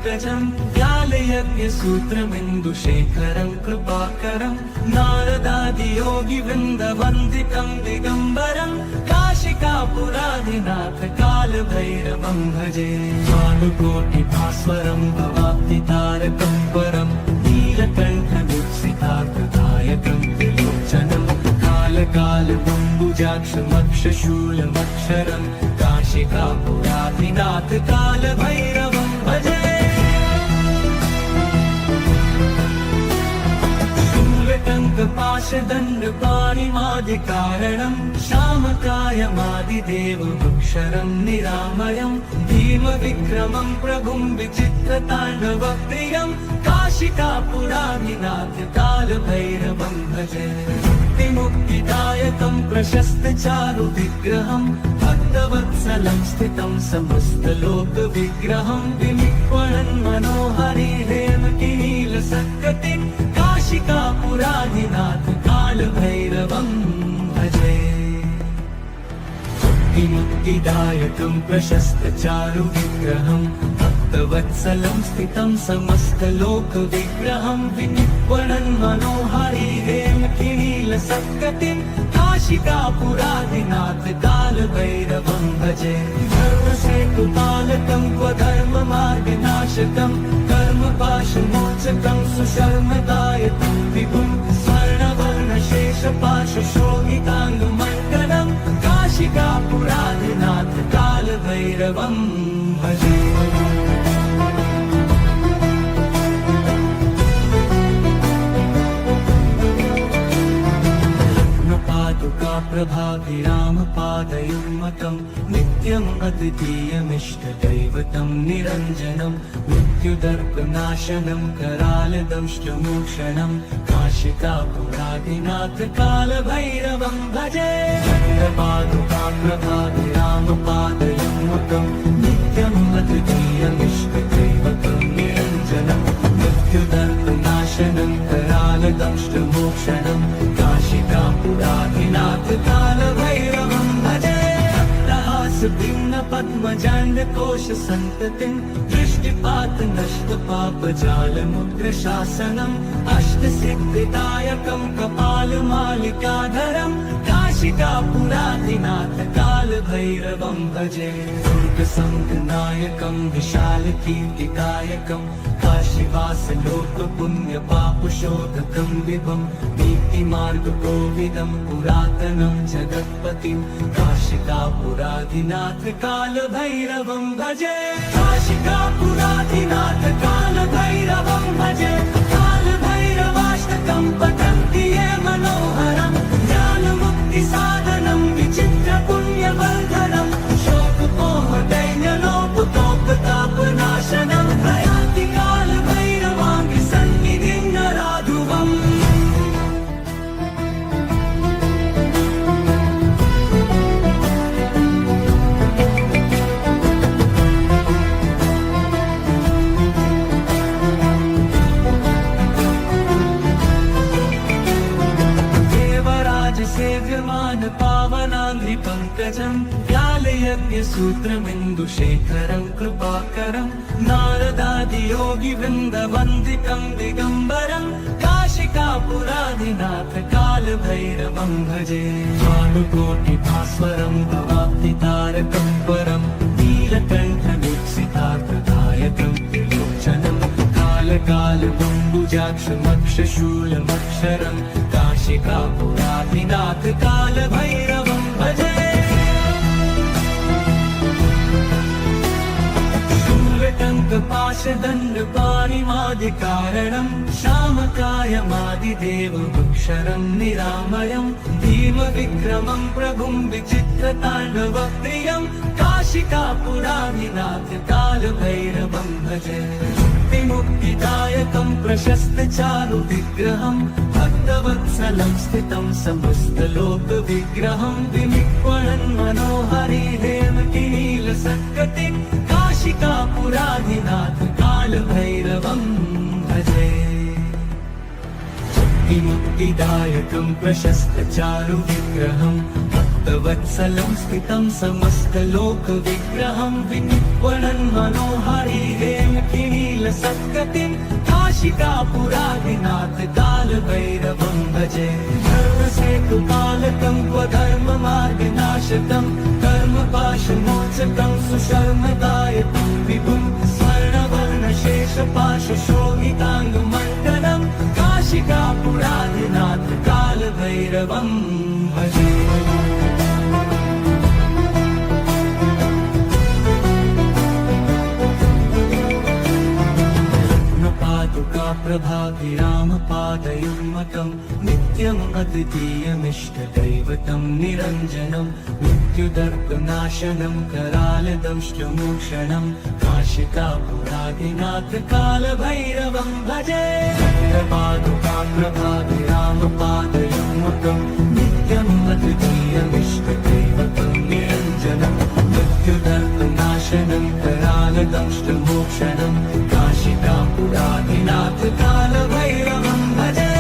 पङ्कजं व्यालयज्ञसूत्रमिन्दुशेखरं कृपाकरं नारदादियोगिवृन्दवन्दितं दिगम्बरं काशिकापुराधिनाथ कालभैरवं भजे भानुकोटिभास्वरं भवाब्धितारकं परं नीलकण्ठदीप्सितार्थदायकं त्रिलोचनं कालकालबम्बुजाक्षमक्षशूलमक्षरं काशिकापुराधिनाथ कालभैरवं भजे शूलटङ्कपाशदण्डपाणिमादिकारणं श्यामकायमादिदेवमक्षरं निरामयं भीमविक्रमं प्रभुं विचित्रताण्डवप्रियं काशिकापुराधिनाथ कालभैरवं भजे मुक्तिदायकं प्रशस्तचारुविग्रहं भक्तवत्सलं स्थितं समस्तलोकविग्रहं विनिक्वणन् मनोहरि हेमकिनीलसत्कटिं काशिकापुराधिनाथ कालभैरवं भजे मुक्तिदायकं प्रशस्तचारुविग्रहं भक्तवत्सलं स्थितं समस्तलोकविग्रहं विनिक्वणन् मनोहरि हेमकिनीलसत्कटिं काशिकापुराधिनाथ कालभैरवं भजे धर्मसेतुपालकं क्वधर्ममार्गनाशकं कर्मपाशमोचकं सुशर्मदायकं विभुं स्वर्णवर्णशेषपाशशोभिताङ्गमण्डलं काशिकापुराधिनाथ कालभैरवं भजे प्रभाभिरामपादयुग्मकं नित्यम् अद्वितीयमिष्टदैवतं निरञ्जनं मृत्युदर्पनाशनं करालदंष्टमोक्षणं काशिकापुराधिनाथ कालभैरवं भजे प्रभाभिरामपादयुग्मकं नित्यम् अद्वितीयमिष्टदैवतं निरञ्जनं मृत्युदर्पनाशनं करालदंष्टमोक्षणं काशिकापुराधिनाथ कालभैरवं भजे भिन्नपद्मजाण्डकोशसन्ततिं दृष्टिपातनष्टपापजालमुद्रशासनम् अष्टसिद्धिदायकं कपालमालिकाधरं काशिकापुराधिनाथ कालभैरवं भजे दुर्गसङ्गनायकं विशालकीर्तिकायकं काशीवासलोकपुण्यपापशोधकं विभं नीतिमार्गकोविदं पुरातनं जगत्पतिं काशिकापुराधिनाथ कालभैरवं भजे काशिकापुराधिनाथ कालभैरवं भजे कालभैरवाष्टकं पठन्ति ये मनोहरं ज्ञानमुक्तिसाधनं विचित्रपुण्यवर्धनं शोकमोहदैन्यलोपतोपतापनाशनं प्रयान्ति कालभैरवाङ्घ्रिसन्निधिं नराधुवम् सेव्यमान पावनाङ्घ्रिपङ्कजं व्यालयज्ञसूत्रमिन्दुशेखरं कृपाकरं नारदादियोगिवृन्दवन्दितं दिगम्बरं काशिकापुराधिनाथ कालभैरवं भजे भानुकोटिभास्वरं भवाब्धितारकं परं नीलकण्ठदीप्सितार्थदायकं त्रिलोचनं कालकालबम्बुजाक्षमक्षशूलमक्षरं काशिकापुराधिनाथ कालभैरवं भजे शूलटङ्कपाशदण्डपाणिमादिकारणं श्यामकायमादिदेवमक्षरं निरामयं भीमविक्रमं प्रभुं विचित्रताण्डवप्रियं काशिकापुराधिनाथ कालभैरवं भजे मुक्तिदायकं प्रशस्तचारुविग्रहं भक्तवत्सलं स्थितं समस्तलोकविग्रहं विनिक्वणन् मनोहरि हेमकिनीलसत्कटिं काशिकापुराधिनाथ कालभैरवं भजे मुक्तिदायकं प्रशस्तचारुविग्रहं भक्तवत्सलं स्थितं समस्तलोकविग्रहं विनिर्वणन् मनोहरि हेमकिनीलसत्कतिं काशिकापुरादिनाथ कालभैरवं भजे धर्मसेतुपालकं स्वधर्ममार्गनाशकं कर्मपाशमोचकं सुशर्मदायकं विभुं स्वर्णवर्णशेषपाशशोभिताङ्गमण्डलं काशिकापुरादिनाथ कालभैरवं भजे प्रभाभिरामपादयुग्मकं नित्यम् अद्वितीयमिष्टदैवतं निरञ्जनं मृत्युदर्पनाशनं करालदंष्टमोक्षणं काशिकापुरादिनाथ कालभैरवं भजे प्रभाभिरामपादयुग्मकं नित्यम् अद्वितीयमिष्टदैवतं निरञ्जनं मृत्युदर्पनाशनं करालदंष्टमोक्षणं काशिकापुरादिनाथ कालभैरवं भजे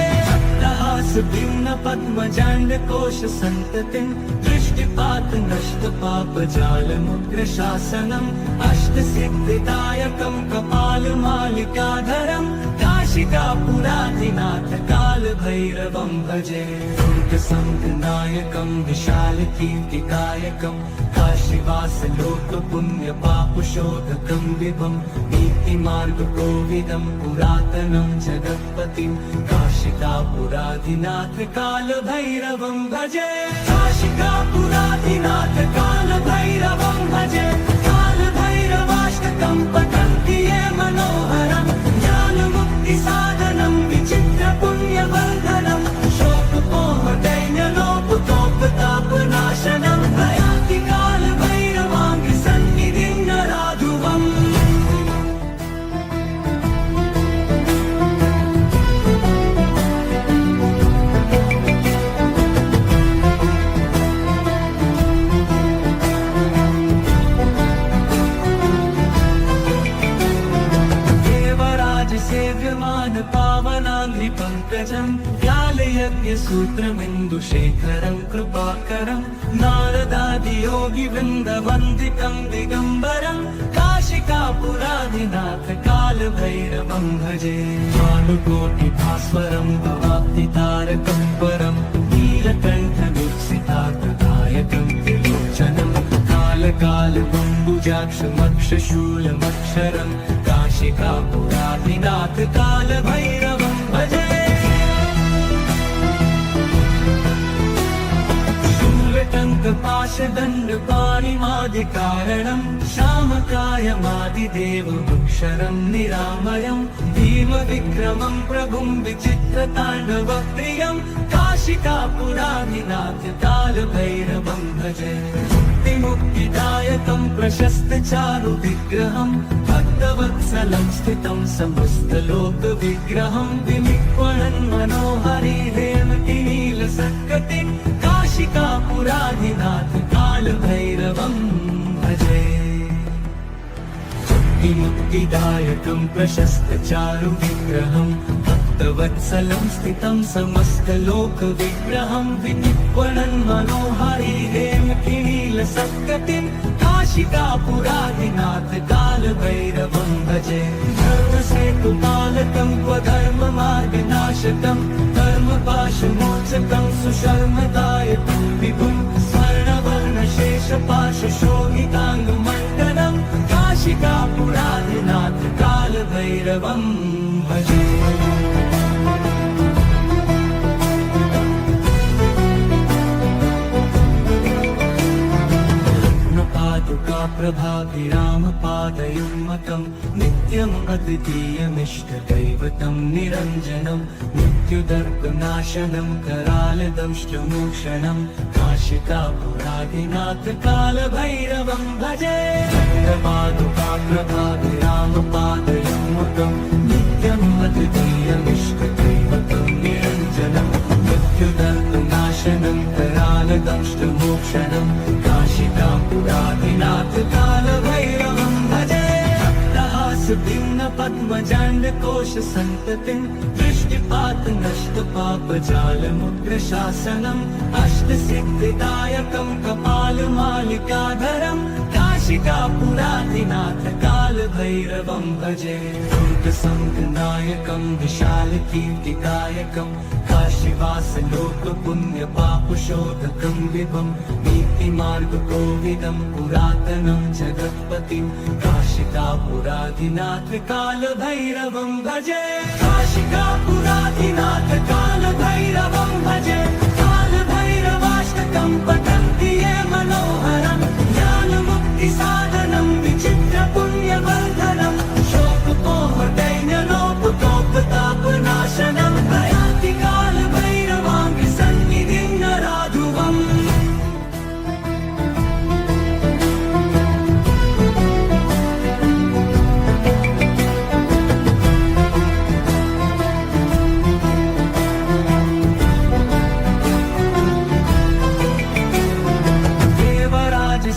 भिन्न पद्मजाण्डकोश सन्ततिं दृष्टिपात नष्ट पापजालमुग्रशासनम् अष्टसिद्धिदायकं कपालमालिकाधरं काशिकापुरादिनाथ कालभैरवं भजे दुर्गसंघनायकं विशालकीर्तिकायकं काशीवासलोकपुण्यपापशोधकं विभं नीतिमार्गकोविदं पुरातनं जगत्पतिं काशिकापुरादिनाथ कालभैरवं भजे काशिकापुरादिनाथ कालभैरवं भजे कालभैरवाष्टकं पठन्ति ये मनोहरं ज्ञानमुक्तिसाधनं विचित्रपुण्यवर्धनं शोकपोहदैन्यलोपतोपतापनाशनं प्रयाति कालभैरवाङ्घ्रिसन्निधिं नराधुवम् पावनाङ्घ्रिपङ्कजं व्यालयज्ञसूत्रमिन्दुशेखरं कृपाकरं नारदादियोगिवृन्दवन्दितं दिगम्बरं काशिकापुरादिनाथ कालभैरवं भजे भानुकोटिभास्वरं भवाब्धितारकं परं नीलकण्ठवीक्षितार्थदायकं त्रिलोचनं कालकालबम्बुजाक्षमक्षशूलमक्षरं काशिकापुरादिनाथ कालभैरवं भजे शूलटङ्कपाशदण्डपाणिमादिकारणं श्यामकायमादिदेवमक्षरं निरामयं भीमविक्रमं प्रभुं विचित्रताण्डवप्रियं काशिकापुरादिनाथ कालभैरवं भजे मुक्तिदायकं प्रशस्तचारुविग्रहं भक्तवत्सलं स्थितं समस्तलोकविग्रहं विनिर्वणन् मनोहरि हेमकिनीलसत्कतिं काशिकापुरादिनाथ कालभैरवं भजे मुक्तिदायकं प्रशस्तचारुविग्रहं भक्तवत्सलं स्थितं समस्तलोकविग्रहं विनिर्वणन् मनोहरि हेमकिनीलसत्कतिं काशिकापुरादिनाथ कालभैरवं भजे धर्मसेतुपालकं स्वधर्ममार्गनाशकं कर्मपाशमोचकं सुशर्मदायकं विभुं स्वर्णवर्णशेषपाशशोभिताङ्गमण्डलं काशिकापुरादिनाथ कालभैरवं भजे प्रभाभिरामपादयुग्मकं नित्यम् अद्वितीयमिष्टदैवतं निरञ्जनं मृत्युदर्पनाशनं करालदंष्टमोक्षणं काशिकापुरादिनाथ कालभैरवं भजे प्रभाभिरामपादयुग्मकं नित्यम् अद्वितीयमिष्टदैवतं निरञ्जनं मृत्युदर्पनाशनं करालदंष्टमोक्षणं काशिकापुरादिनाथ कालभैरवं भजे भिन्न पद्मजाण्डकोश सन्ततिं दृष्टिपात नष्ट पापजालमुग्रशासनम् अष्टसिद्धिदायकं मालिकाधरं काशिकापुराधिनाथ कालभैरवं भजे दुर्गसङ्घनायकं विशालकीर्तिदायकं काशीवासलोकपुण्यपापशोधकं विभं नीतिमार्गकोविदं पुरातनं जगत्पतिं काशिकापुराधिनाथ कालभैरवं भजे काशिकापुराधिनाथ कालभैरवं भजे कालभैरवाष्टकं पठन्ति ये मनोहरं ज्ञानमुक्तिसाधनं विचित्रपुण्यवर्धनं शोकपोहदैन्यलोपकोपतापनाशनं प्रयान्ति कालभैरवाङ्घ्रिसन्निधिं नराधुवम्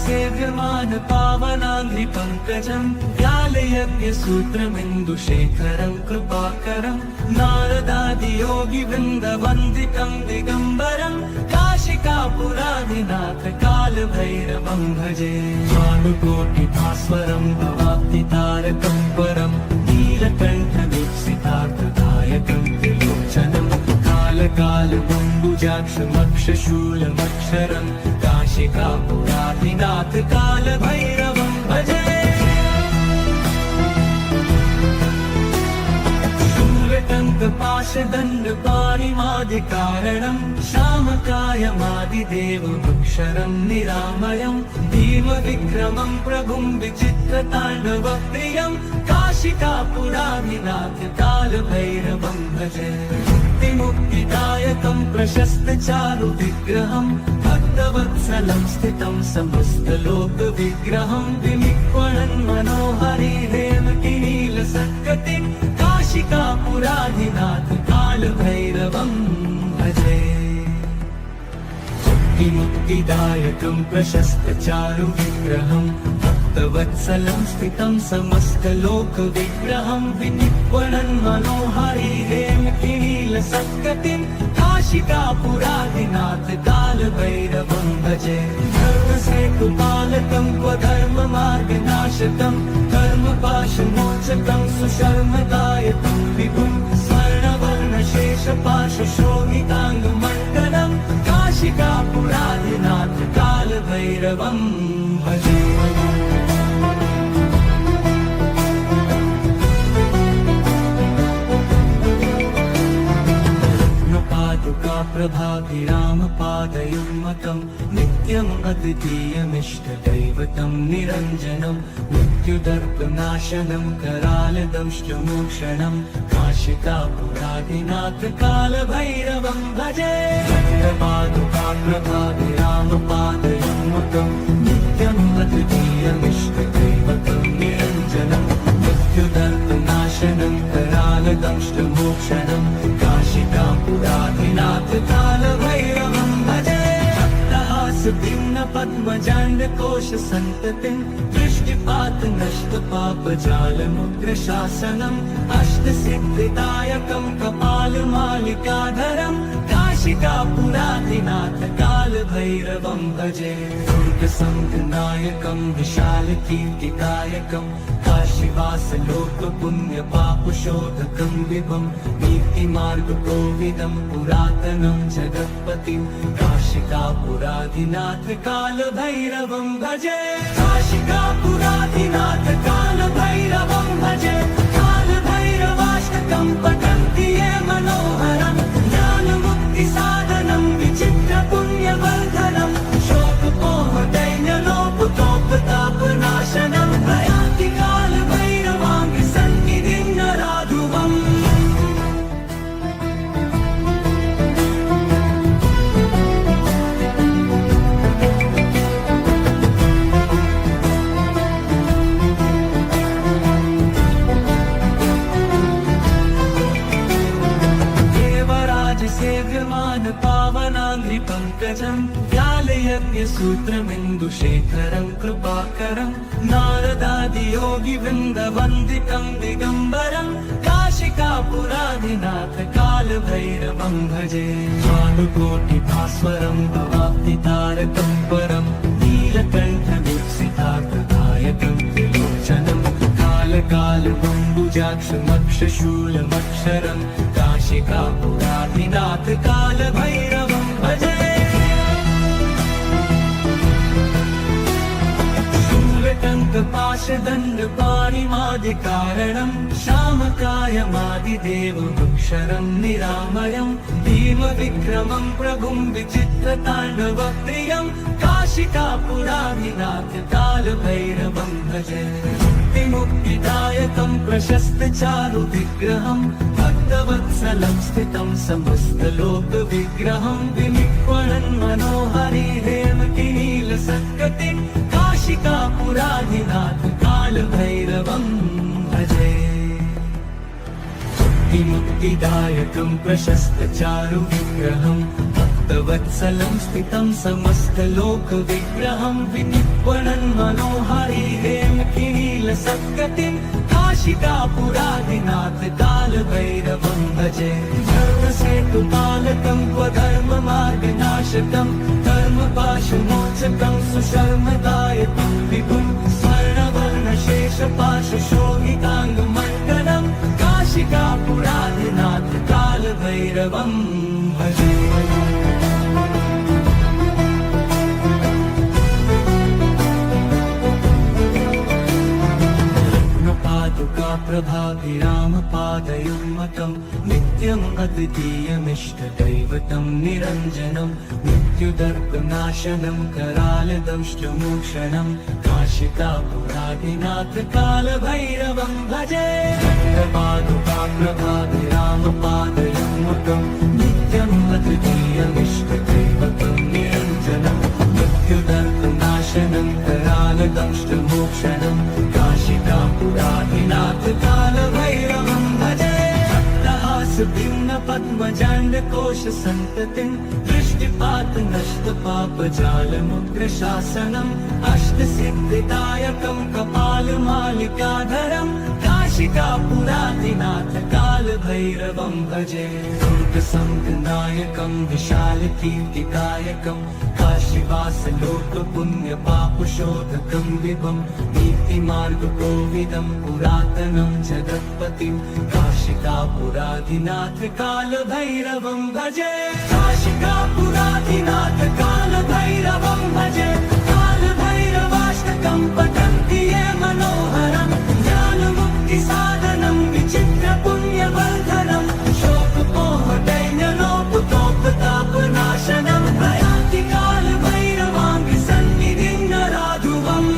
सेव्यमान पावनाङ्घ्रिपङ्कजं व्यालयज्ञसूत्रमिन्दुशेखरं कृपाकरं नारदादियोगिवृन्दवन्दितं दिगम्बरं काशिकापुराधिनाथ कालभैरवं भजे भानुकोटिभास्वरं भवाब्धितारकं परं नीलकण्ठवीक्षितार्थदायकं त्रिलोचनं कालकालबम्बुजाक्षमक्षशूलमक्षरं काशिकापुराधिनाथ कालभैरवं भजे शूलटङ्कपाशदण्डपाणिमादिकारणं श्यामकायमादिदेवमक्षरं निरामयं भीमविक्रमं प्रभुं विचित्रताण्डवप्रियं काशिकापुराधिनाथ कालभैरवं भजे मुक्तिदायकं प्रशस्तचारुविग्रहं भक्तवत्सलं स्थितं समस्तलोकविग्रहं विनिक्वणन् मनोहरि हेमकिनीलसत्कटिं काशिकापुराधिनाथ कालभैरवं भजे मुक्तिदायकं प्रशस्तचारुविग्रहं भक्तवत्सलं स्थितं समस्तलोकविग्रहं विनिक्वणन् मनोहरि हेमकिनीलसत्कटिं काशिकापुराधिनाथ कालभैरवं भजे धर्मसेतुपालकं क्वधर्ममार्गनाशकं कर्मपाशमोचकं सुशर्मदायकं विभुं स्वर्णवर्णशेषपाशशोभिताङ्गमण्डलं काशिकापुराधिनाथ कालभैरवं भजे प्रभाभिरामपादयुग्मकं नित्यम् अद्वितीयमिष्टदैवतं निरञ्जनं मृत्युदर्पनाशनं करालदंष्टमोक्षणं काशिकापुराधिनाथ कालभैरवं भजे प्रभाभिरामपादयुग्मकं नित्यम् अद्वितीयमिष्टदैवतं निरञ्जनं मृत्युदर्पनाशनं करालदंष्टमोक्षणं काशिकापुराधिनाथ कालभैरवं भजे पद्मजाण्डकोशसन्ततिं दृष्टिपातनष्टपापजालमुग्रशासनम् अष्टसिद्धिदायकं कपालमालिकाधरं काशिकापुराधिनाथ कालभैरवं भजे दुर्गसङ्घनायकं विशालकीर्तिदायकं काशीवासलोकपुण्यपापशोधकं विभं नीतिमार्गकोविदं पुरातनं जगत्पतिं काशिकापुराधिनाथ कालभैरवं भजे काशिकापुराधिनाथ कालभैरवं भजे कालभैरवाष्टकं पठन्ति ये मनोहरं ज्ञानमुक्तिसाधनं विचित्रपुण्यवर्धनं शोकपोहदैन्यलोपकोपतापनाशनं प्रयान्ति कालभैरवाङ्घ्रिसन्निधिं नराधुवम् सेव्यमान पावनाङ्घ्रिपङ्कजं व्यालयज्ञसूत्रमिन्दुशेखरं कृपाकरं नारदादियोगिवृन्दवन्दितं दिगम्बरं काशिकापुराधिनाथ कालभैरवं भजे भानुकोटिभास्वरं भवाब्धितारकं परं नीलकण्ठ बम्बुजाक्षमक्षशूलमक्षरं काशिकापुराधिनाथ कालभैरवं भजे। शूलटङ्कपाशदण्डपाणिमादिकारणं शामकायमादिदेवमक्षरं निरामयं भीमविक्रमं प्रभुं विचित्रताण्डवप्रियं काशिकापुराधिनाथ कालभैरवं भजे। मुक्तिदायकं प्रशस्तचारुविग्रहं भक्तवत्सलं स्थितं समस्तलोकविग्रहं विनिक्वणन् मनोहरि हेमकिनीलसत्कटिं काशिकापुराधिनाथ कालभैरवं भजे। मुक्तिदायकं प्रशस्तचारुविग्रहं भक्तवत्सलं स्थितं समस्तलोकविग्रहं विनिक्वणन् मनोहरि हेमकिनीलसत्कटिं काशिकापुराधिनाथ कालभैरवं भजे। धर्मसेतुपालकं स्वधर्ममार्गनाशकं कर्मपाशमोचकं सुशर्मदायकं विभुं स्वर्णवर्णशेषपाशशोभिताङ्गमण्डलं काशिकापुराधिनाथ कालभैरवं भजे। प्रभाभिरामपादयुग्मकं नित्यम् अद्वितीयमिष्टदैवतं निरञ्जनं मृत्युदर्पनाशनं करालदंष्टमोक्षणं काशिकापुराधिनाथ कालभैरवं भजे। प्रभाभिरामपादयुग्मकं नित्यम् अद्वितीयमिष्टदैवतं निरञ्जनं मृत्युदर्पनाशनं करालदंष्टमोक्षणं काशिकापुराधिनाथ कालभैरवं भजे। भिन्न पद्मजाण्डकोश सन्ततिं दृष्टिपात नष्ट पापजालमुग्रशासनम् अष्टसिद्धिदायकं कपालमालिकाधरं काशिकापुराधिनाथ कालभैरवं भजे। दुर्गसङ्गनायकं विशालकीर्तिकायकं काशीवासलोकपुण्यपापशोधकं विभं नीतिमार्गकोविदं पुरातनं जगत्पतिं काशिकापुराधिनाथ कालभैरवं भजे। काशिकापुराधिनाथ कालभैरवं भजे। कालभैरवाष्टकं पठन्ति ये मनोहरं ज्ञानमुक्तिसाधनं विचित्रपुण्यवर्धनं शोकपोहदैन्यलोपकोपतापनाशनं प्रयान्ति कालभैरवाङ्घ्रिसन्निधिं नराधुवम्।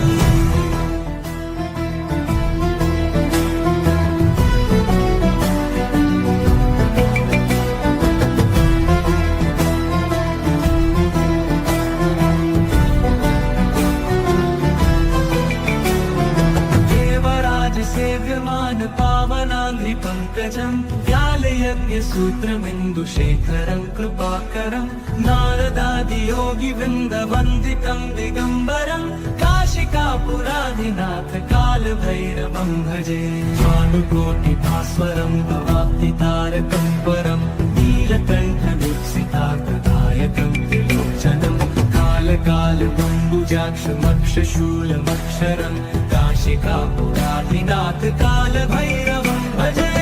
सेव्यमान पावनाङ्घ्रिपङ्कजं व्यालयज्ञसूत्रमिन्दुशेखरं कृपाकरं नारदादियोगिवृन्दवन्दितं दिगम्बरं काशिकापुराधिनाथ कालभैरवं भजे। भानुकोटिभास्वरं भवाब्धितारकं परं नीलकण्ठदीप्सितार्थदायकं त्रिलोचनं कालकालबम्बुजाक्षमक्षशूलमक्षरं काशिकापुराधिनाथ कालभैरवं भजे।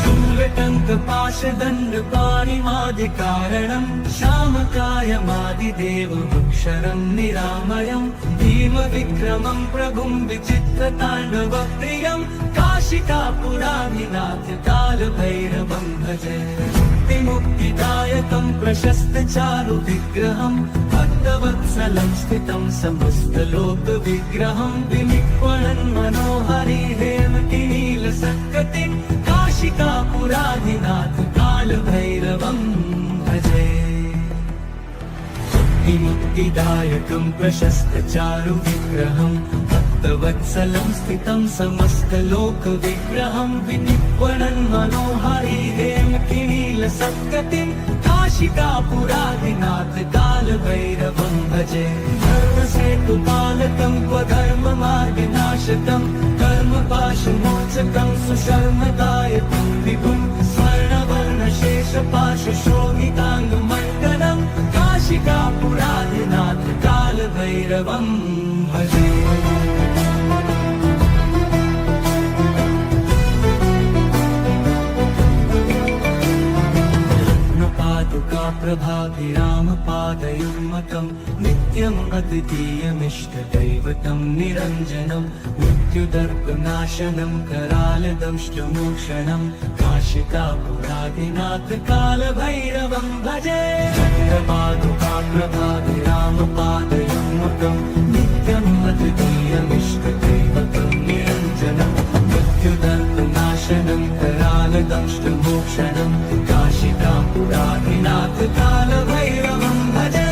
शूलटङ्कपाशदण्डपाणिमादिकारणं शामकायमादिदेवमक्षरं निरामयं भीमविक्रमं प्रभुं विचित्रताण्डवप्रियं काशिकापुराधिनाथ कालभैरवं भजे। मुक्तिदायकं प्रशस्तचारुविग्रहं भक्तवत्सलं स्थितं समस्तलोकविग्रहं विनिक्वणन् मनोहरि हेमकिनीलसत्कटिं काशिकापुराधिनाथ कालभैरवं भजे। मुक्तिदायकं प्रशस्तचारुविग्रहं भक्तवत्सलं स्थितं समस्तलोकविग्रहं विनिक्वणन् मनोहरि हेमकिनीलसत्कटिं काशिकापुराधिनाथ कालभैरवं भजे। धर्मसेतुपालकं स्वधर्ममार्गनाशकं कर्मपाशमोचकं सुशर्मदायकं विभुं स्वर्णवर्णशेषपाशशोभिताङ्गमण्डलं काशिकापुराधिनाथ कालभैरवं भजे। कालकालकूटप्रभाभिरामपादयुग्मकं नित्यम् अद्वितीयमिष्टदैवतं निरञ्जनं मृत्युदर्पनाशनं करालदंष्टमोक्षणं काशिकापुरादिनाथ कालभैरवं भजे चन्द्रपादुकाप्रभाभिरामपादयुग्मकं नित्यम् अद्वितीयमिष्टदैवतं निरञ्जनं मृत्युदर्पनाशनं करालदंष्टमोक्षणं काशिकापुरादिनाथ कालभैरवं भजे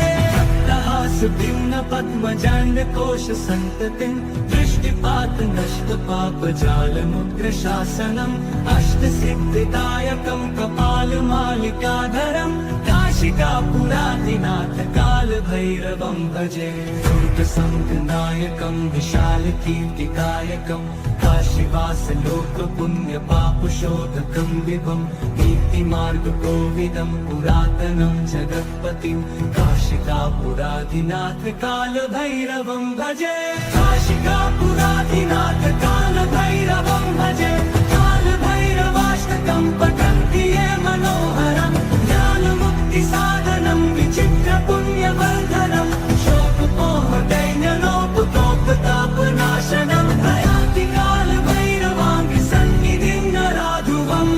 भिन्न पद्मजाण्डकोश सन्ततिं दृष्टिपात नष्ट पापजालमुग्रशासनम् अष्टसिद्धिदायकं कपालमालिकाधरं काशिकापुरादिनाथ कालभैरवं भजे दुर्गसङ्गनायकं विशालकीर्तिकायकं काशीवासलोकपुण्यपापशोधकं विभं नीतिमार्गकोविदं पुरातनं जगत्पतिं काशिकापुरादिनाथ कालभैरवं भजे काशिकापुरादिनाथ कालभैरवं भजे कालभैरवाष्टकं पठन्ति ये मनोहरं ज्ञानमुक्तिसाधनं विचित्रपुण्यवर्धनं शोकमोहदैन्यलोपकोपतापनाशनं भयाति कालभैरवाङ्गि सन्निधिं नराधुवम्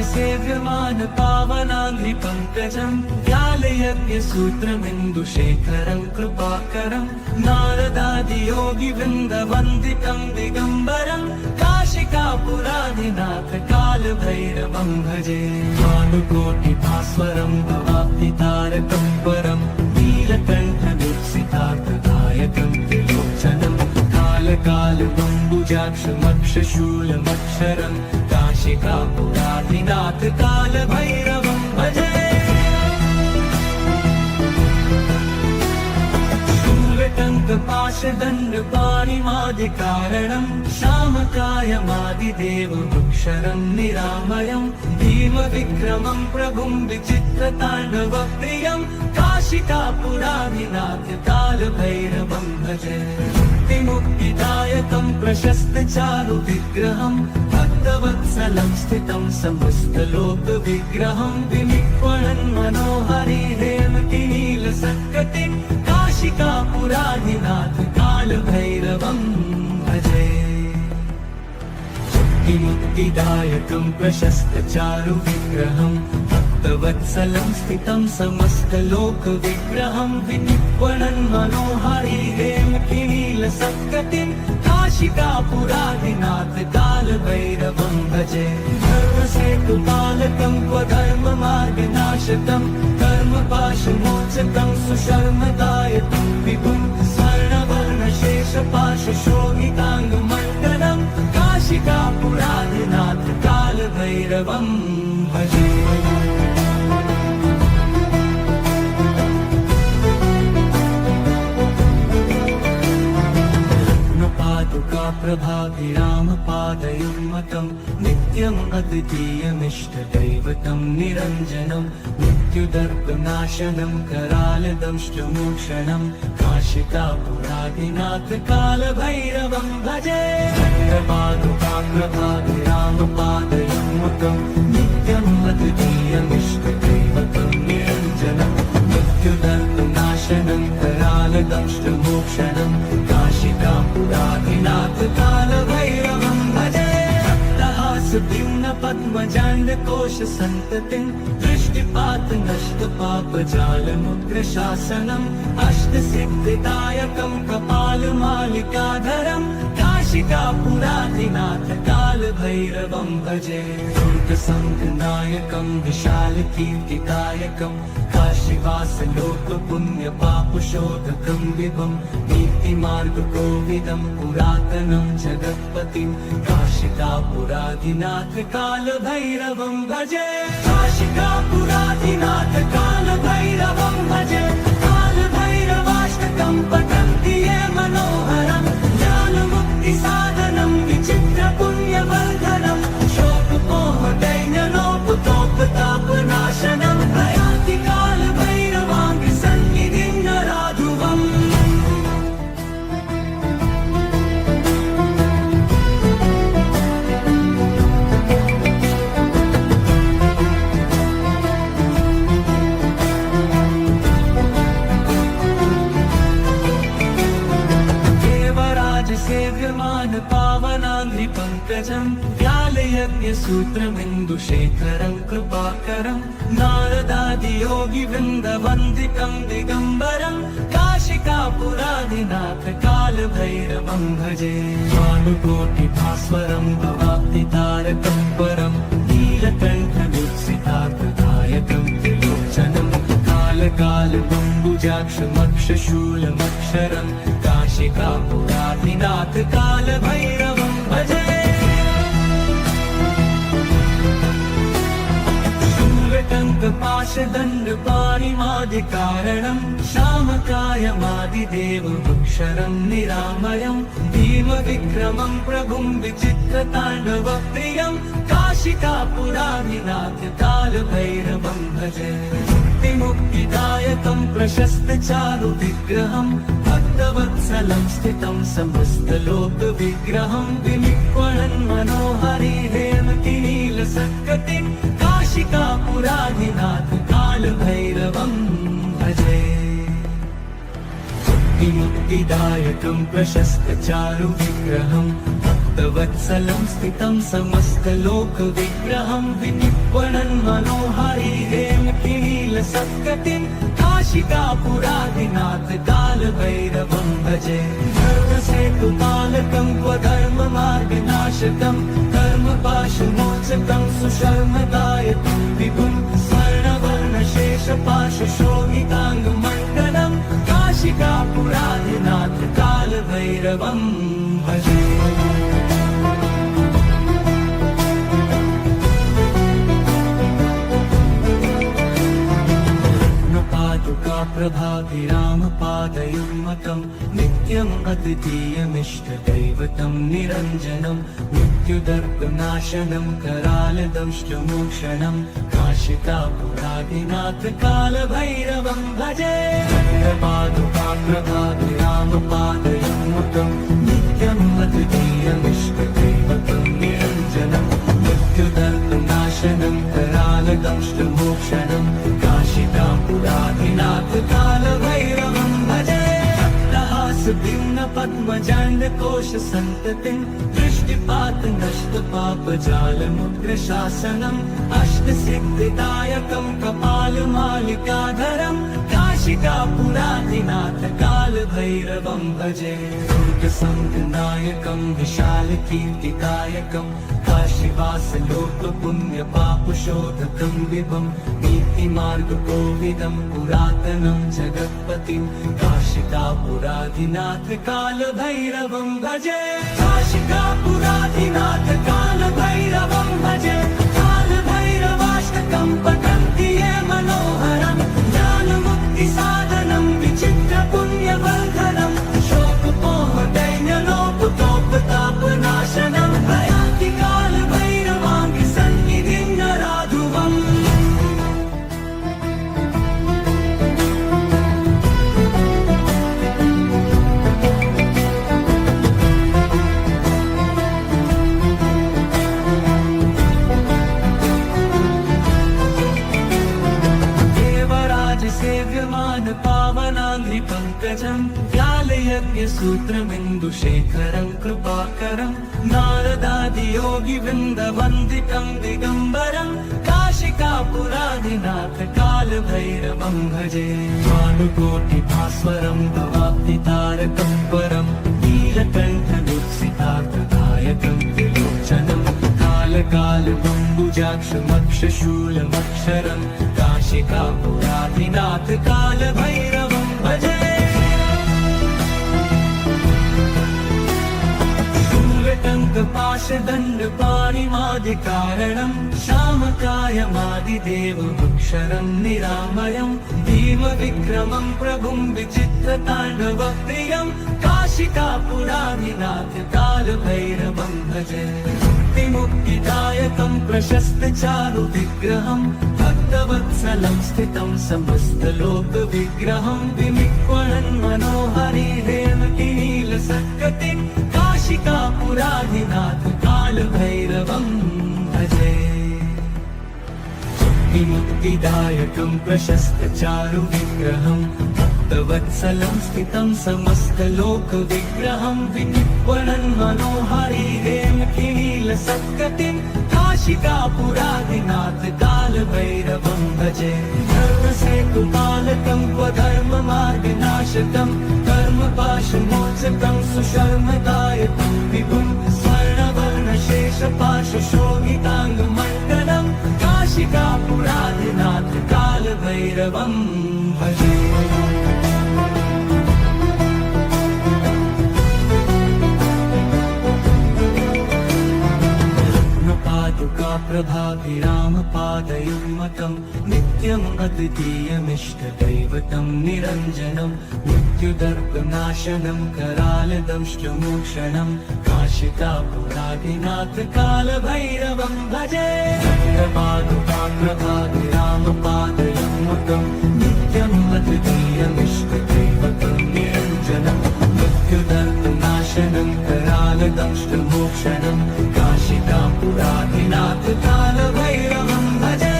सेव्यमान पावनाङ्घ्रि पङ्कजं व्यालयज्ञसूत्रमिन्दुशेखरं कृपाकरं नारदादियोगिवृन्दवन्दितं दिगम्बरं काशिकापुरादिनाथ कालभैरवं भजे भानुकोटिभास्वरं भवाब्धितारकं परं नीलकण्ठदीप्सितार्थदायकं त्रिलोचनं कालकालबम्बुजाक्षमक्षशूलमक्षरं काशिकापुरादिनाथ कालभैरवं भजे शूलटङ्कपाशदण्डपाणिमादिकारणं श्यामकायमादिदेवमक्षरं निरामयं भीमविक्रमं प्रभुं विचित्रताण्डवप्रियं काशिकापुरादिनाथ कालभैरवं भजे मुक्तिदायकं प्रशस्तचारुविग्रहं भक्तवत्सलं स्थितं समस्तलोकविग्रहं विनिक्वणन् मनोहरि हेमतिनीलसत्कटिं काशिकापुरादिनाथ कालभैरवं भजे मुक्तिदायकं प्रशस्तचारुविग्रहं भक्तवत्सलं स्थितं समस्तलोकविग्रहं विनिक्वणन् मनोहरि हेमतिनीलसत्कटिं काशिकापुरादिनाथ कालभैरवं भजे धर्मसेतुपालकं क्वधर्ममार्गनाशकं कर्मपाशमोचकं सुशर्मदायकं विभुं स्वर्णवर्णशेषपाशशोभिताङ्गमण्डलं काशिकापुरादिनाथ कालभैरवं भजे प्रभाभिरामपादयुग्मकं नित्यम् अद्वितीयमिष्टदैवतं निरञ्जनं मृत्युदर्पनाशनं करालदंष्टमोक्षणं काशिकापुरादिनाथ कालभैरवं भजे प्रभाभिरामपादयुग्मकं नित्यम् अद्वितीयमिष्टदैवतं निरञ्जनं मृत्युदर्पनाशनं करालदंष्टमोक्षणं काशिकापुरादिनाथ कालभैरवं भजे भिन्न पद्मजाण्डकोश सन्ततिं दृष्टिपात नष्ट पापजालमुग्रशासनम् अष्टसिद्धिदायकं कपालमालिकाधरं काशिकापुरादिनाथ कालभैरवं भजे दुर्गसङ्गनायकं विशालकीर्तिकायकं काशीवासलोकपुण्यपापशोधकं विभं नीतिमार्गकोविदं पुरातनं जगत्पतिं काशिकापुरादिनाथ कालभैरवं भजे काशिकापुरादिनाथ कालभैरवं भजे कालभैरवाष्टकं पठन्ति ये मनोहरं ज्ञानमुक्तिसाधनं विचित्रपुण्यवर्धनं शोकमोहदैन्यलोपकोपताप पङ्कजं व्यालयज्ञसूत्रमिन्दुशेखरं कृपाकरं नारदादियोगिवृन्दवन्दितं दिगम्बरं काशिकापुरादिनाथ कालभैरवं भजे भानुकोटिभास्वरं भवाब्धितारकं परं नीलकण्ठदुःसितार्थदायकं त्रिलोचनं कालकालबम्बुजाक्षमक्षशूलमक्षरं काशिकापुरादिनाथ कालभैरवं भजे शूलटङ्कपाशदण्डपाणिमादिकारणं शामकायमादिदेवमक्षरं निरामयं भीमविक्रमं प्रभुं विचित्रताण्डवप्रियं काशिकापुरादिनाथ कालभैरवं भजे मुक्तिदायकं प्रशस्तचारुविग्रहं भक्तवत्सलं स्थितं समस्तलोकविग्रहं विनिक्वणन् मनोहरि हेमतिनीलसत्कटिं काशिकापुरादिनाथ कालभैरवं भजे मुक्तिदायकं प्रशस्तचारुविग्रहं भक्तवत्सलं स्थितं समस्तलोकविग्रहं विनिक्वणन् मनोहरि हेमतिनीलसत्कटिं काशिकापुरादिनाथ कालभैरवं भजे धर्मसेतुपालकं स्वधर्ममार्गनाशकं कर्मपाशमोचकं सुशर्मदायकं विभुं स्वर्णवर्णशेषपाशशोभिताङ्गमण्डलं काशिकापुरादिनाथ कालभैरवं भजे प्रभाभिरामपादयुग्मकं नित्यम् अद्वितीयमिष्टदैवतं निरञ्जनं मृत्युदर्पनाशनं करालदंष्टमोक्षणं काशिकापुरादिनाथ कालभैरवं भजे प्रभाभिरामपादयुग्मकं नित्यम् अद्वितीयमिष्टदैवतं निरञ्जनं मृत्युदर्पनाशनं करालदंष्टमोक्षणं काशिकापुरादिनाथ कालभैरवं भजे पद्मजाण्डकोशसन्ततिं दृष्टिपात नष्टपापजालमुग्रशासनम् अष्टसिद्धिदायकं कपालमालिकाधरं काशिकापुरादिनाथ कालभैरवं भजे दुर्गसङ्गनायकं विशालकीर्तिदायकं काशीवासलोकपुण्यपापशोधकं विभं नीतिमार्गकोविदं पुरातनं जगत्पतिं काशिकापुरादिनाथ कालभैरवं भजे काशिकापुरादिनाथ कालभैरवं भजे कालभैरवाष्टकं पठन्ति ये मनोहरं ज्ञानमुक्तिसाधनं विचित्रपुण्यवर्धनं शोकपोहदैन्यलोपतोपतापनाशनं प्रयाति कालभैरवाङ्घ्रिसन्निधिं नराधुवम् पावनाङ्घ्रिपङ्कजं व्यालयज्ञसूत्रमिन्दुशेखरं कृपाकरं नारदादियोगिवृन्दवन्दितं दिगम्बरं काशिकापुरादिनाथ कालभैरवं भजे भानुकोटिभास्वरं भवाब्धितारकं परं नीलकण्ठदुःसितार्थदायकं त्रिलोचनं कालकालबम्बुजाक्षमक्षशूलमक्षरं काशिकापुरादिनाथ कालभैरवं भजे शूलटङ्कपाशदण्डपाणिमादिकारणं शामकायमादिदेवमक्षरं निरामयं भीमविक्रमं प्रभुं विचित्रताण्डवप्रियं काशिकापुरादिनाथ कालभैरवं भजे मुक्तिदायकं प्रशस्तचारुविग्रहं भक्तवत्सलं स्थितं समस्तलोकविग्रहं विनिक्वणन् मनोहरि हेमतिनीलसत्कटिं काशिकापुरादिनाथ कालभैरवं भजे मुक्तिदायकं प्रशस्तचारुविग्रहं भक्तवत्सलं स्थितं समस्तलोकविग्रहं विनिक्वणन् मनोहरि हेमतिनीलसत्कटिं नीलसत्कटिं काशिकापुरादिनाथ कालभैरवं भजे धर्मसेतुपालकं स्वधर्ममार्गनाशकं कर्मपाशमोचकं सुशर्मदायकं विभुं स्वर्णवर्णशेषपाशशोभिताङ्गमण्डलं काशिकापुरादिनाथ कालभैरवं भजे प्रभाभिरामपादयुग्मकं नित्यम् अद्वितीयमिष्टदैवतं निरञ्जनं मृत्युदर्पनाशनं करालदंष्टमोक्षणं काशिकापुरादिनाथ कालभैरवं भजे प्रभाभिरामपादयुग्मकं नित्यम् अद्वितीयमिष्टदैवतं निरञ्जनं मृत्युदर्पनाशनं करालदंष्टमोक्षणं काशिकापुरादिनाथ कालभैरवं भजे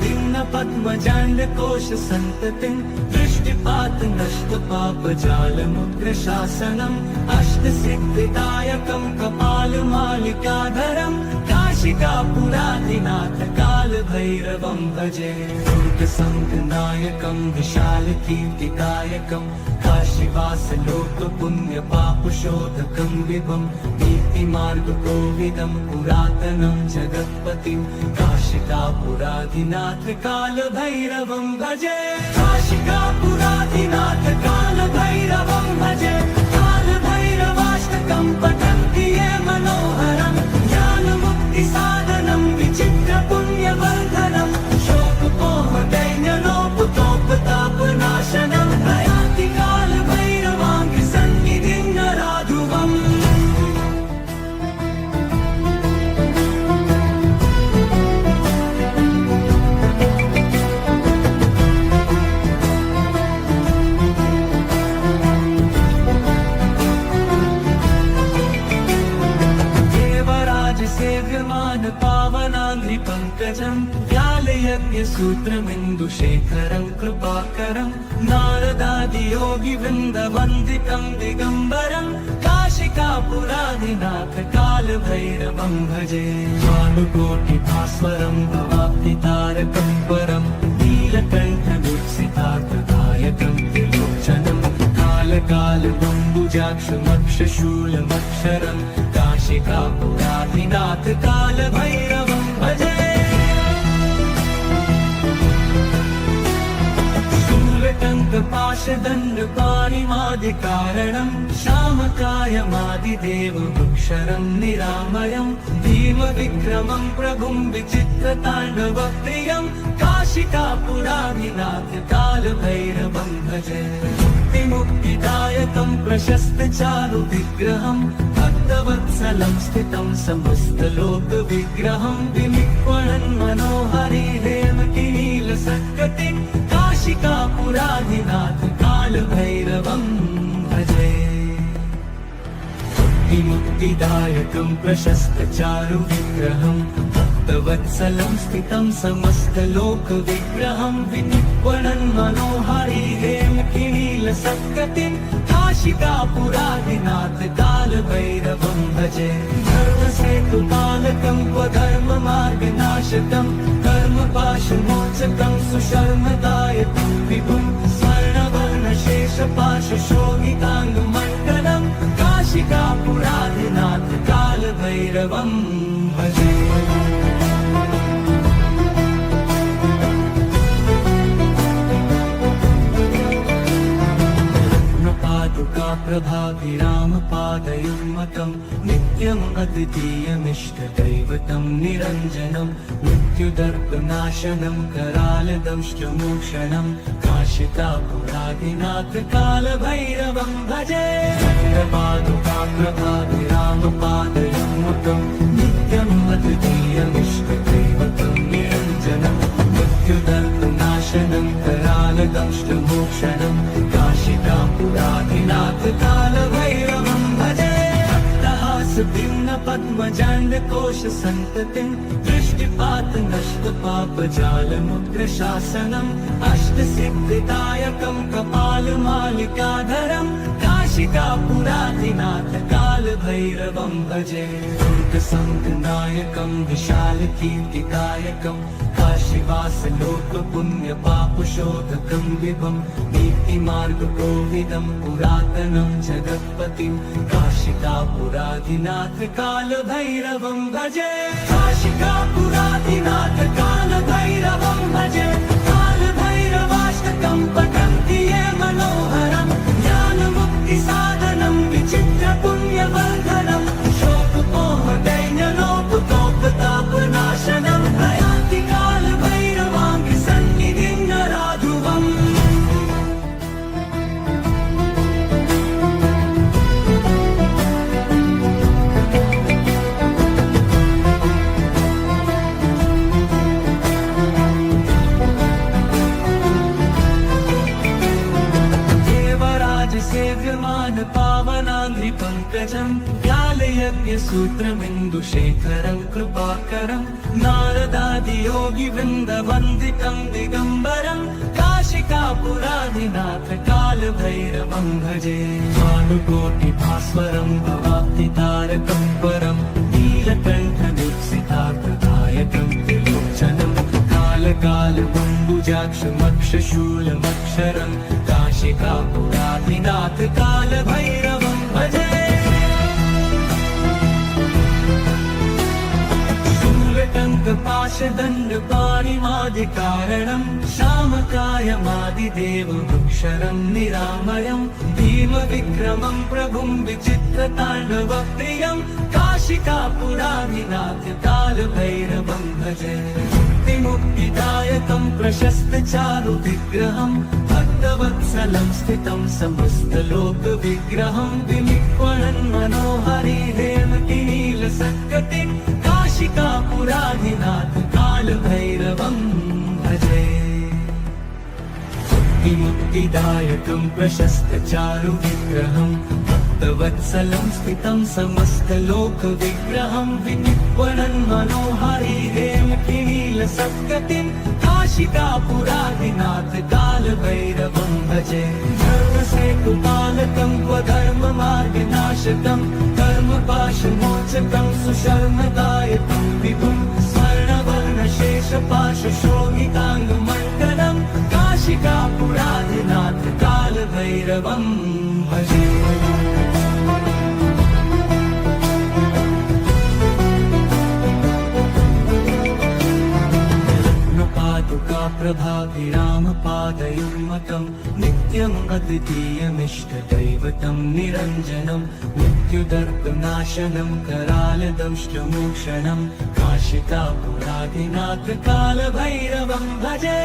भिन्न पद्मजाण्डकोश सन्ततिं दृष्टिपात नष्टपापजालमुग्रशासनम् अष्टसिद्धिदायकं कपालमालिकाधरं काशिकापुरादिनाथ कालभैरवं भजे दुर्गसङ्घनायकं विशालकीर्तिदायकं काशीवासलोकपुण्यपापशोधकं विभं नीतिमार्गकोविदं पुरातनं जगत्पतिं काशिकापुरादिनाथ कालभैरवं भजे काशिकापुरादिनाथ कालभैरवं भजे कालभैरवाष्टकं पठन्ति ये मनोहरं ज्ञानमुक्तिसाधनं विचित्रपुण्यवर्धनं शोकपोहदैन्यलोपतोपतापनाशनं प्रयान्ति कालभैरवाङ्घ्रिसन्निधिं नराधुवम् सेव्यमान पावनाङ्घ्रिपङ्कजं व्यालयज्ञसूत्रमिन्दुशेखरं कृपाकरं नारदादियोगिवृन्दवन्दितं दिगम्बरं काशिकापुरादिनाथ कालभैरवं भजे भानुकोटिभास्वरं भवाब्धितारकं परं नीलकण्ठदुःसितार्थदायकं त्रिलोचनं कालकालबम्बुजाक्षमक्षशूलमक्षरं काशिकापुरादिनाथ कालभैरवं भजे शूलटङ्कपाशदण्डपाणिमादिकारणं श्यामकायमादिदेवमुक्षरं निरामयं भीमविक्रमं प्रभुं विचित्रताण्डवप्रियं काशिकापुरादिनाथ कालभैरवं भजे मुक्तिदायकं प्रशस्तचारुविग्रहं भक्तवत्सलं स्थितं समस्तलोकविग्रहं विनिक्वणन् मनोहरि हेमकिनीलसत्कटिं काशिकापुरादिनाथ कालभैरवं भजे मुक्तिदायकं प्रशस्तचारुविग्रहं भक्तवत्सलं स्थितं समस्तलोकविग्रहं विनिक्वणन् मनोहरि हेमकिनीलसत्कटिं काशिकापुरादिनाथ कालभैरवं भजे धर्मसेतुपालकं स्वधर्ममार्गनाशकं कर्मपाशमोचकं सुशर्मदायकं विभुं स्वर्णवर्णशेषपाशशोभिताङ्गमण्डलं काशिकापुरादिनाथ कालभैरवं भजे प्रभाभिरामपादयुग्मकं नित्यम् अद्वितीयमिष्टदैवतं निरञ्जनं मृत्युदर्पनाशनं करालदंष्टमोक्षणं काशिकापुरादिनाथ कालभैरवं भजे प्रभाभिरामपादयुग्मकं नित्यम् अद्वितीयमिष्टदैवतं निरञ्जनं मृत्युदर्पनाशनं करालदंष्टमोक्षणं काशिकापुरादिनाथ कालभैरवं भजे भिन्न पद्मजाण्डकोश सन्ततिं दृष्टिपात नष्टपापजालमुग्रशासनम् अष्टसिद्धिदायकं कपालमालिकाधरं काशिकापुराधिनाथ कालभैरवं भजे दुर्गसङ्गनायकं विशालकीर्तिकायकं काशीवासलोकपुण्यपापशोधकं विभं नीतिमार्गकोविदं पुरातनं जगत्पतिं काशिकापुराधिनाथ कालभैरवं भजे काशिकापुराधिनाथ कालभैरवं भजे कालभैरवाष्टकं पठन्ति ये मनोहरं ज्ञानमुक्तिसाधनं विचित्रपुण्यवर्धनं शोकमोहदैन्यलोपकोपतापनाशनं प्रयान्ति कालभैरवाङ्घ्रिसन्निधिं नराधुवम् सेव्यमान पावनाङ्घ्रिपङ्कजं व्यालयज्ञसूत्रमिन्दुशेखरं कृपाकरं नारदादियोगिवृन्दवन्दितं दिगम्बरं काशिकापुराधिनाथ कालभैरवं भजे भानुकोटिभास्वरं भवाब्धितारकं परं नीलकण्ठदीप्सितार्थदायकं त्रिलोचनं कालकालबम्बुजाक्षमक्षशूलमक्षरं काशिकापुराधिनाथ कालभैरवं भजे शूलटङ्कपाशदण्डपाणिमादिकारणं श्यामकायमादिदेवमक्षरं निरामयं भीमविक्रमं प्रभुं विचित्रताण्डवप्रियं काशिकापुराधिनाथ कालभैरवं भजे मुक्तिदायकं प्रशस्तचारुविग्रहं भक्तवत्सलं स्थितं समस्तलोकविग्रहं विनिक्वणन् मनोहरि हेमतिनीलसत्कटिं काशिकापुराधिनाथ कालभैरवं भजे मुक्तिदायकं प्रशस्तचारुविग्रहं भक्तवत्सलं स्थितं समस्तलोकविग्रहं विनिक्वणन् मनोहरि हेमतिनीलसत्कटिं काशिकापुराधिनाथ कालभैरवं भजे धर्मसेतुपालकं स्वधर्ममार्गनाशकं कर्मपाशमोचकं सुशर्मदायकं विभुं स्वर्णवर्णशेषपाशशोभिताङ्गमण्डलं काशिकापुराधिनाथ कालभैरवं भजे प्रभाभिरामपादयुग्मकं नित्यम् अद्वितीयमिष्टदैवतं निरञ्जनं मृत्युदर्पनाशनं करालदंष्टमोक्षणं काशिकापुराधिनाथ कालभैरवं भजे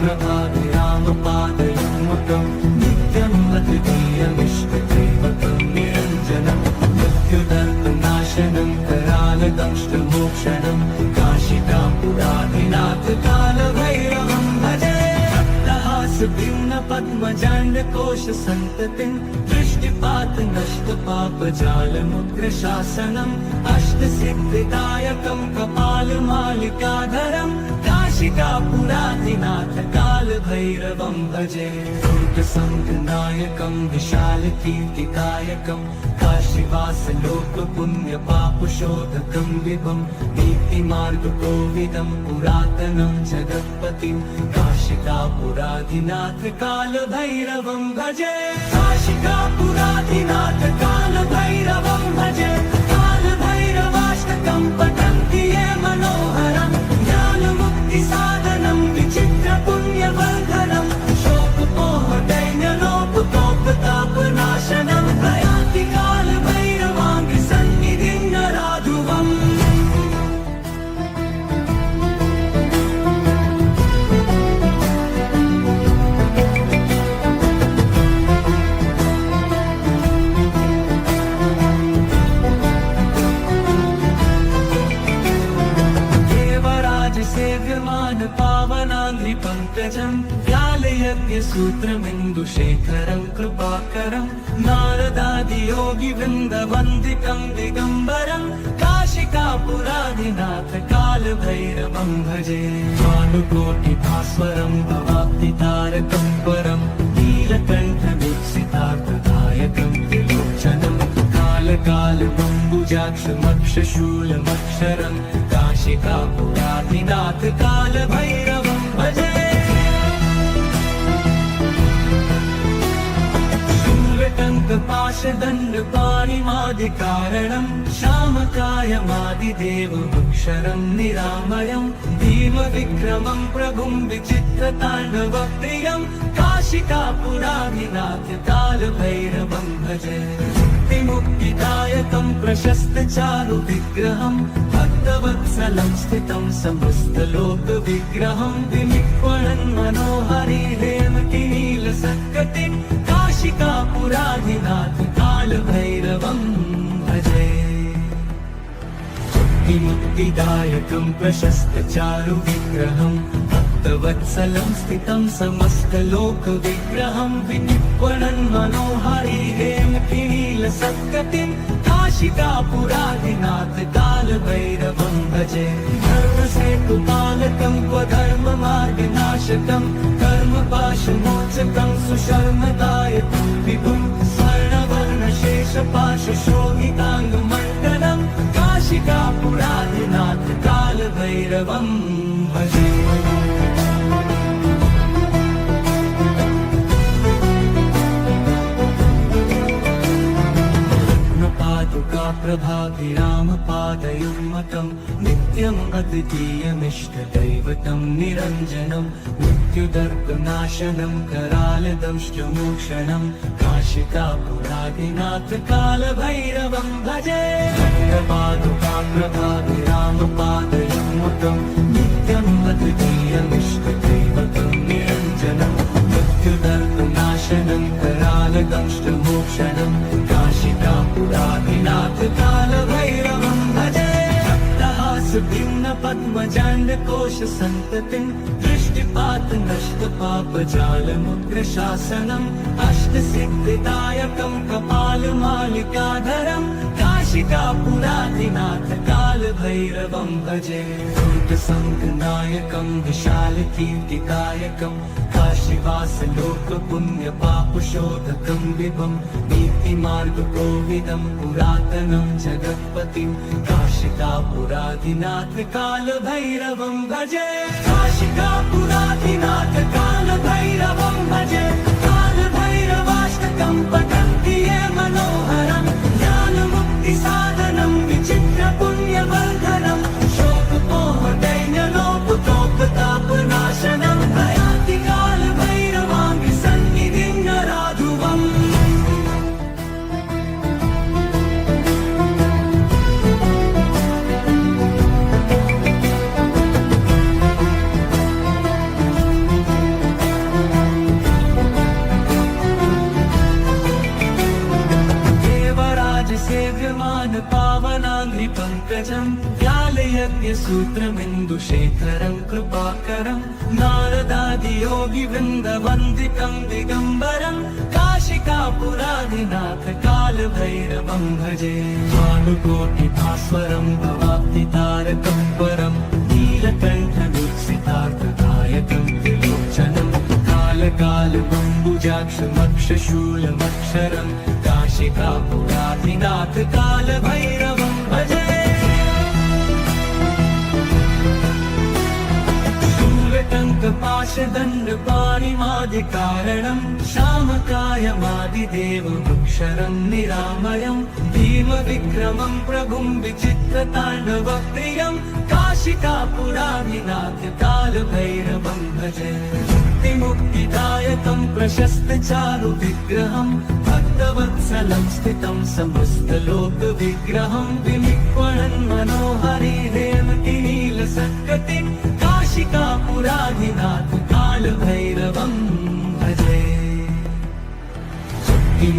प्रभाभिरामपादयुग्मकं नित्यम् अद्वितीयमिष्टदैवतं निरञ्जनं मृत्युदर्पनाशनं करालदंष्टमोक्षणं काशिकापुराधिनाथ कालभैरवं भजे पद्मजाण्डकोशसन्ततिं दृष्टिपात नष्टपापजालमुग्रशासनम् अष्टसिद्धिदायकं कपालमालिकाधरं काशिकापुराधिनाथ कालभैरवं भजे दुर्गसङ्गनायकं विशालकीर्तिकायकं काशीवासलोकपुण्यपापशोधकं विभं नीतिमार्गकोविदं पुरातनं जगत्पतिं काशिकापुराधिनाथ कालभैरवं भजे काशिकापुराधिनाथ कालभैरवं भजे कालभैरवाष्टकं पठन्ति ये मनोहरं ज्ञानमुक्तिसाधनं विचित्रपुण्यवर्धनं शोकमोहदैन्यलोपकोपतापनाशनं प्रयान्ति कालभैरवाङ्घ्रिसन्निधिं नराधुवम् पावनाङ्घ्रिपङ्कजं व्यालयज्ञसूत्रमिन्दुशेखरं कृपाकरं नारदादियोगिवृन्दवन्दितं दिगम्बरं काशिकापुराधिनाथ कालभैरवं भजे भानुकोटिभास्वरं भवाब्धितारकं परं नीलकण्ठदीप्सितार्थदायकं कालकालकम्बुजाक्षमक्षशूलमक्षरं काशिकापुराधिनाथ कालभैरवं भजे शूलटङ्कपाशदण्डपाणिमादिकारणं श्यामकायमादिदेवमक्षरं निरामयं भीमविक्रमं प्रभुं विचित्रताण्डवप्रियं काशिकापुराधिनाथ कालभैरवं भजे मुक्तिदायकं प्रशस्तचारुविग्रहं भक्तवत्सलं स्थितं समस्तलोकविग्रहं विनिक्वणन् मनोहरिहेमकिनीलसत्कटिं काशिकापुराधिनाथ कालभैरवं भजे मुक्तिदायकं प्रशस्तचारुविग्रहं भक्तवत्सलं स्थितं समस्तलोकविग्रहं विनिक्वणन् मनोहरिहेमकिनीलसत्कटिं काशिकापुराधिनाथ कालभैरवं भजे धर्मसेतुपालकं स्वधर्ममार्गनाशकं कर्मपाशमोचकं सुशर्मदायकं विभुं स्वर्णवर्णशेषपाशशोभिताङ्गमण्डलं काशिकापुराधिनाथ कालभैरवं भजे प्रभाभिरामपादयुग्मकं नित्यम् अद्वितीयमिष्टदैवतं निरञ्जनं मृत्युदर्पनाशनं करालदंष्टमोक्षणं काशिकापुराधिनाथ कालभैरवं भजे प्रभाभिरामपादयुग्मकं नित्यम् अद्वितीयमिष्टदैवतं निरञ्जनं मृत्युदर्पनाशनं करालदंष्टमोक्षणं काशिकापुराधिनाथ कालभैरवं भजे भक्तहासभिन्न पद्मजाण्डकोशसन्ततिं दृष्टिपात नष्टपापजालमुग्रशासनम् अष्टसिद्धिदायकं कपालमालिकाधरं काशिकापुराधिनाथ कालभैरवं भजे दुर्गसङ्गनायकं विशालकीर्तिदायकं काशीवासलोकपुण्यपापशोधकं विभं नीतिमार्गकोविदं पुरातनं जगत्पतिं काशिकापुराधिनाथ कालभैरवं भजे काशिकापुराधिनाथ कालभैरवं भजे कालभैरवाष्टकं पठन्ति ये मनोहरं ज्ञानमुक्तिसाधनं विचित्रपुण्यवर्धनं शोकमोहदैन्यलोपतोपतापनाशनं भयाति कालभैरवाङ्गि सन्निधिं नराधुवम् सेव्यमान पावनाङ्घ्रिपङ्कजं व्यालयज्ञसूत्रमिन्दुशेखरं कृपाकरं नारदादियोगिवृन्दवन्दितं दिगम्बरं काशिकापुराधिनाथ कालभैरवं भजे भानुकोटिभास्वरं भवाब्धितारकं परं नीलकण्ठवीक्षितार्थदायकं त्रिलोचनं कालकालकम्बुजाक्षमक्षशूलमक्षरं काशिकापुराधिनाथ कालभैरवं भजे शूलटङ्कपाशदण्डपाणिमादिकारणं श्यामकायमादिदेवमक्षरं निरामयं भीमविक्रमं प्रभुं विचित्रताण्डवप्रियं काशिकापुराधिनाथ कालभैरवं भजे मुक्तिदायकं प्रशस्तचारुविग्रहं भक्तवत्सलं स्थितं समस्तलोकविग्रहं विनिक्वणन् मनोहरिहेमकिनीलसत्कटिं काशिकापुराधिनाथ कालभैरवं भजे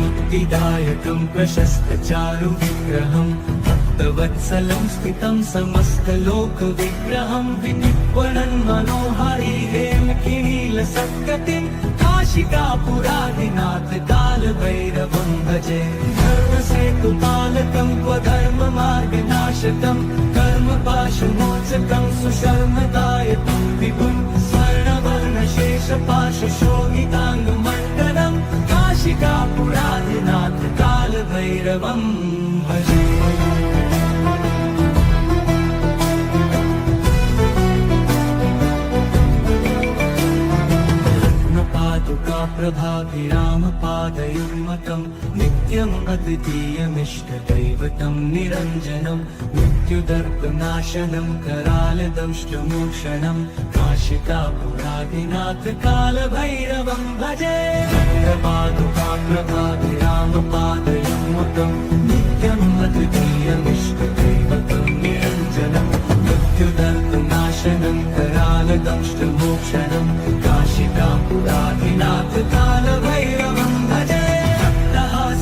मुक्तिदायकं प्रशस्तचारुविग्रहं भक्तवत्सलं स्थितं समस्तलोकविग्रहं विनिक्वणन् मनोहरिहेमकिनीलसत्कटिं काशिकापुराधिनाथ कालभैरवं भजे धर्मसेतुपालकं स्वधर्ममार्गनाशकं कर्मपाशमोचकं सुशर्मदायकं विभुं स्वर्णवर्णशेषपाशशोभिताङ्गमण्डलं काशिकापुराधिनाथ कालभैरवं भजे कालभैरवोऽङ्गजेन्द्रपादुकाप्रभाभिरामपादयुग्मकम् नित्यम् अद्वितीयमिष्टदैवतं निरञ्जनं मृत्युदर्पनाशनं करालदंष्टमोक्षणं काशिकापुरादिनाथ कालभैरवं भजे। पादुकाप्रभाभिरामपादयुग्मकम् नित्यम् अद्वितीयमिष्टदैवतं निरञ्जनं मृत्युदर्पनाशनं करालदंष्टमोक्षणं काशिकापुरादिनाथ कालभैरवं भजे।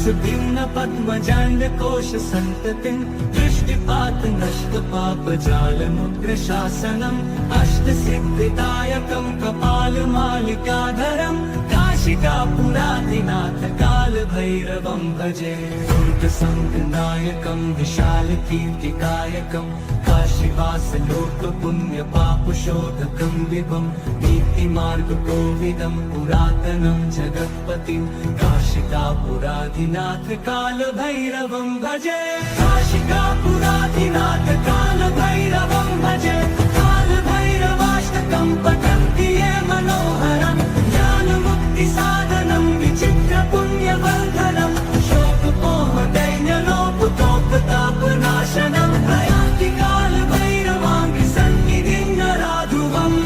भिन्न पद्मजाण्डकोश सन्ततिं दृष्टिपात नष्ट पापजालमुग्रशासनम् अष्टसिद्धिदायकं कपालमालिकाधरं काशिकापुरादिनाथ कालभैरवं भजे। दुर्गसङ्गनायकं विशालकीर्तिकायकं काशीवासलोकपुण्यपापशोधकं विभं नीतिमार्गकोविदं पुरातनं जगत्पतिं काशिकापुरादिनाथ कालभैरवं भजे। काशिकापुरादिनाथ कालभैरवं भजे। कालभैरवाष्टकं पठन्ति ये मनोहरं ज्ञानमुक्तिसाधनं विचित्रपुण्यवर्धनं शोकमोहदैन्यलोपतोपतापनाशनं प्रयान्ति कालभैरवाङ्घ्रिसन्निधिं नराधुवम्।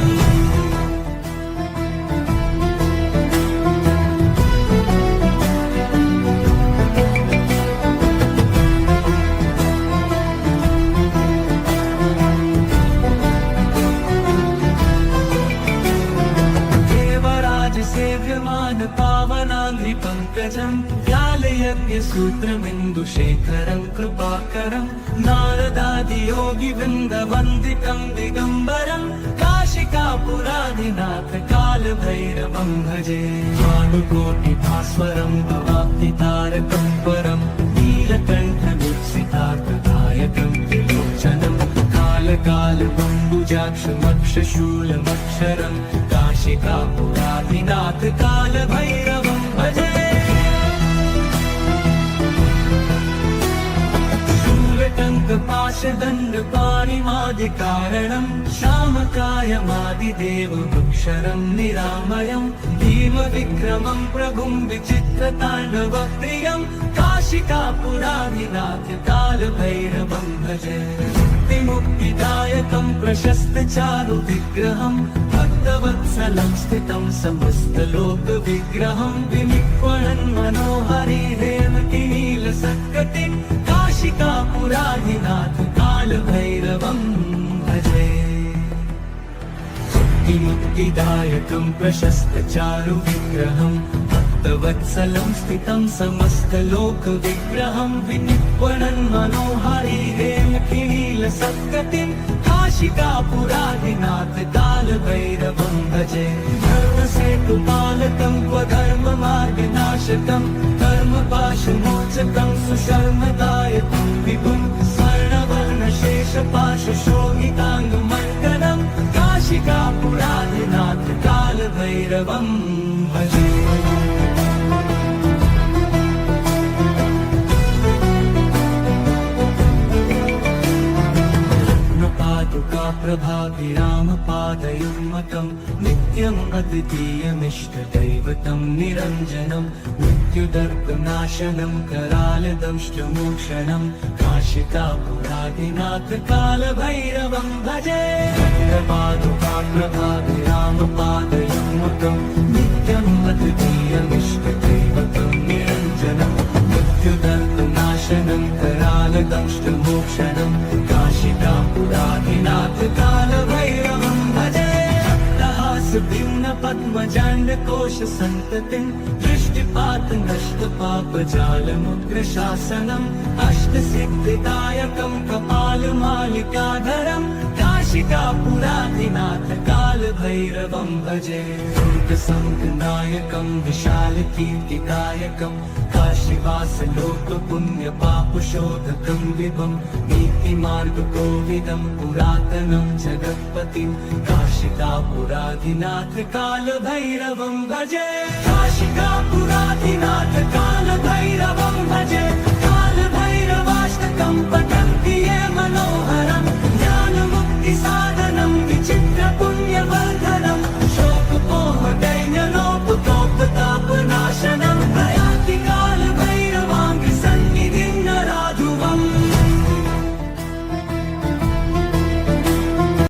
सेव्यमान पावनाङ्घ्रिपङ्कजं व्यालयज्ञसूत्रमिन्दुशेखरं कृपाकरं नारदादियोगिवृन्दवन्दितं दिगम्बरं काशिकापुरादिनाथ कालभैरवं भजे। भानुकोटिभास्वरं भवाब्धितारकं परं नीलकण्ठमुत्सितार्थदायकं त्रिलोचनं कालकालबम्बुजाक्षमक्षशूलमक्षरं काशिकापुरादिनाथ कालभैरवं भजे। शूलटङ्कपाशदण्डपाणिमादिकारणं श्यामकायमादिदेवमक्षरं निरामयं भीमविक्रमं प्रभुं विचित्रताण्डवप्रियं काशिकापुरादिनाथ कालभैरवं भजे। मुक्तिदायकं प्रशस्तचारुविग्रहं भक्तवत्सलं स्थितं समस्तलोकविग्रहं विनिक्वणन् मनोहरिहेमतिनीलसत्कटिं काशिकापुरादिनाथ कालभैरवं भजे। मुक्तिदायकं प्रशस्तचारुविग्रहं भक्तवत्सलं स्थितं समस्तलोकविग्रहं विनिक्वणन् मनोहरिहेमतिनीलसत्कटिं काशिकापुरादिनाथ कालभैरवं भजे। धर्मसेतुपालकं स्वधर्ममार्गनाशकं कर्मपाशमोचकं सुशर्मदायकं विभुं स्वर्णवर्णशेषपाशशोभिताङ्गमण्डलं काशिकापुरादिनाथ कालभैरवं भजे। पादुकाप्रभाभिरामपादयुग्मकं नित्यम् अद्वितीयमिष्टदैवतं निरञ्जनं मृत्युदर्पनाशनं करालदंष्टमोक्षणं काशिकापुरादिनाथ कालभैरवं भजे। पादुकाप्रभाभिरामपादयुग्मकं नित्यम् अद्वितीयमिष्टदैवतं निरञ्जनं मृत्युदर्पनाशनं करालदंष्टमोक्षणं काशिकापुरादिनाथ कालभैरवं भजे। भिन्न पद्मजाण्डकोश सन्ततिं दृष्टिपात नष्ट पापजालमुग्रशासनम् अष्टसिद्धिदायकं कपालमालिकाधरं काशिकापुरादिनाथ कालभैरवं भजे। दुर्गसङ्गनायकं विशालकीर्तिकायकं काशीवासलोकपुण्यपापशोधकं विभं नीतिमार्गकोविदं पुरातनं जगत्पतिं काशिकापुरादिनाथ कालभैरवं भजे। काशिकापुरादिनाथ कालभैरवं भजे। कालभैरवाष्टकं पठन्ति ये मनोहरं ज्ञानमुक्तिसाधनं विचित्रपुण्यवर्धनं